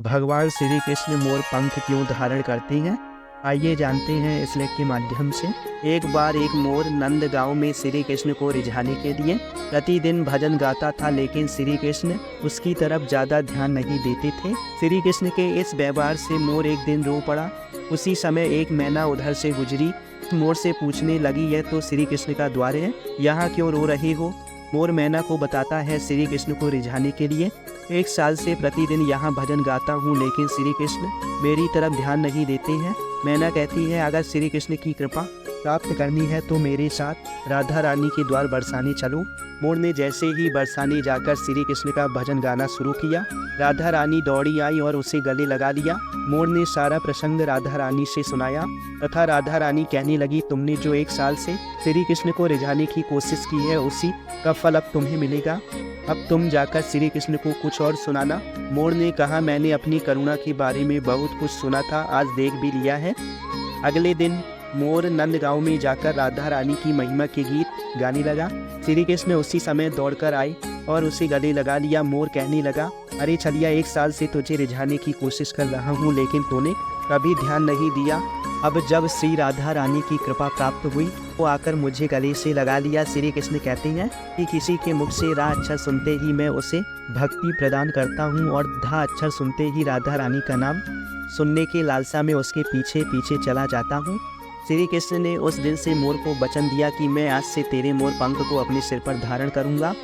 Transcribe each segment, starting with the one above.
भगवान श्री कृष्ण मोर पंख क्यों धारण करते हैं? आइए जानते हैं इस लेख के माध्यम से। एक बार एक मोर नंद गांव में श्री कृष्ण को रिझाने के लिए प्रतिदिन भजन गाता था, लेकिन श्री कृष्ण उसकी तरफ ज़्यादा ध्यान नहीं देते थे। श्री कृष्ण के इस व्यवहार से मोर एक दिन रो पड़ा। उसी समय एक मैना उधर से गुजरी। मोर से पूछने लगी, यह तो श्री कृष्ण का द्वार है, यहाँ क्यों रो रहे हो? मोर मैना को बताता है, श्री कृष्ण को रिझाने के लिए 1 साल से प्रतिदिन यहाँ भजन गाता हूँ, लेकिन श्री कृष्ण मेरी तरफ ध्यान नहीं देते हैं। मैना कहती है, अगर श्री कृष्ण की कृपा प्राप्त करनी है तो मेरे साथ राधा रानी के द्वार बरसाने चलो। मोर ने जैसे ही बरसाने जाकर श्री कृष्ण का भजन गाना शुरू किया, राधा रानी दौड़ी आई और उसे गले लगा लिया। मोर ने सारा प्रसंग राधा रानी से सुनाया तथा राधा रानी कहने लगी, तुमने जो 1 साल से श्री कृष्ण को रिझाने की कोशिश की है, उसी का फल अब तुम्हें मिलेगा। अब तुम जाकर श्री कृष्ण को कुछ और सुनाना। मोर ने कहा, मैंने अपनी करुणा के बारे में बहुत कुछ सुना था, आज देख भी लिया है। अगले दिन मोर नंदगांव में जाकर राधा रानी की महिमा के गीत गाने लगा। श्री कृष्ण उसी समय दौड़कर आए और उसे गले लगा लिया। मोर कहने लगा, अरे छलिया, 1 साल से तुझे रिझाने की कोशिश कर रहा हूँ, लेकिन तूने कभी ध्यान नहीं दिया। अब जब श्री राधा रानी की कृपा प्राप्त हुई, वो आकर मुझे गले से लगा लिया। श्री कृष्ण कहते हैं कि किसी के मुख से रा अक्षर सुनते ही मैं उसे भक्ति प्रदान करता हूँ, और धा अक्षर सुनते ही राधा रानी का नाम सुनने की लालसा में उसके पीछे पीछे चला जाता हूँ। श्री कृष्ण ने उस दिन से मोर को वचन दिया कि मैं आज से तेरे मोर पंख को अपने सिर पर धारण करूँगा।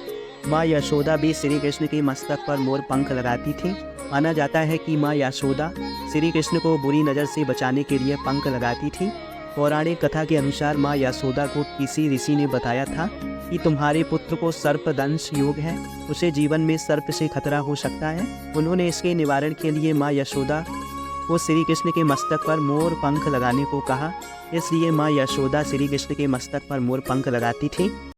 माँ यशोदा भी श्री कृष्ण के मस्तक पर मोर पंख लगाती थी। माना जाता है कि माँ यशोदा श्री कृष्ण को बुरी नज़र से बचाने के लिए पंख लगाती थी। पौराणिक कथा के अनुसार माँ यशोदा को किसी ऋषि ने बताया था कि तुम्हारे पुत्र को सर्पदंश योग है, उसे जीवन में सर्प से खतरा हो सकता है। उन्होंने इसके निवारण के लिए माँ यशोदा को श्री कृष्ण के मस्तक पर मोर पंख लगाने को कहा, इसलिए माँ यशोदा श्री कृष्ण के मस्तक पर मोर पंख लगाती थी।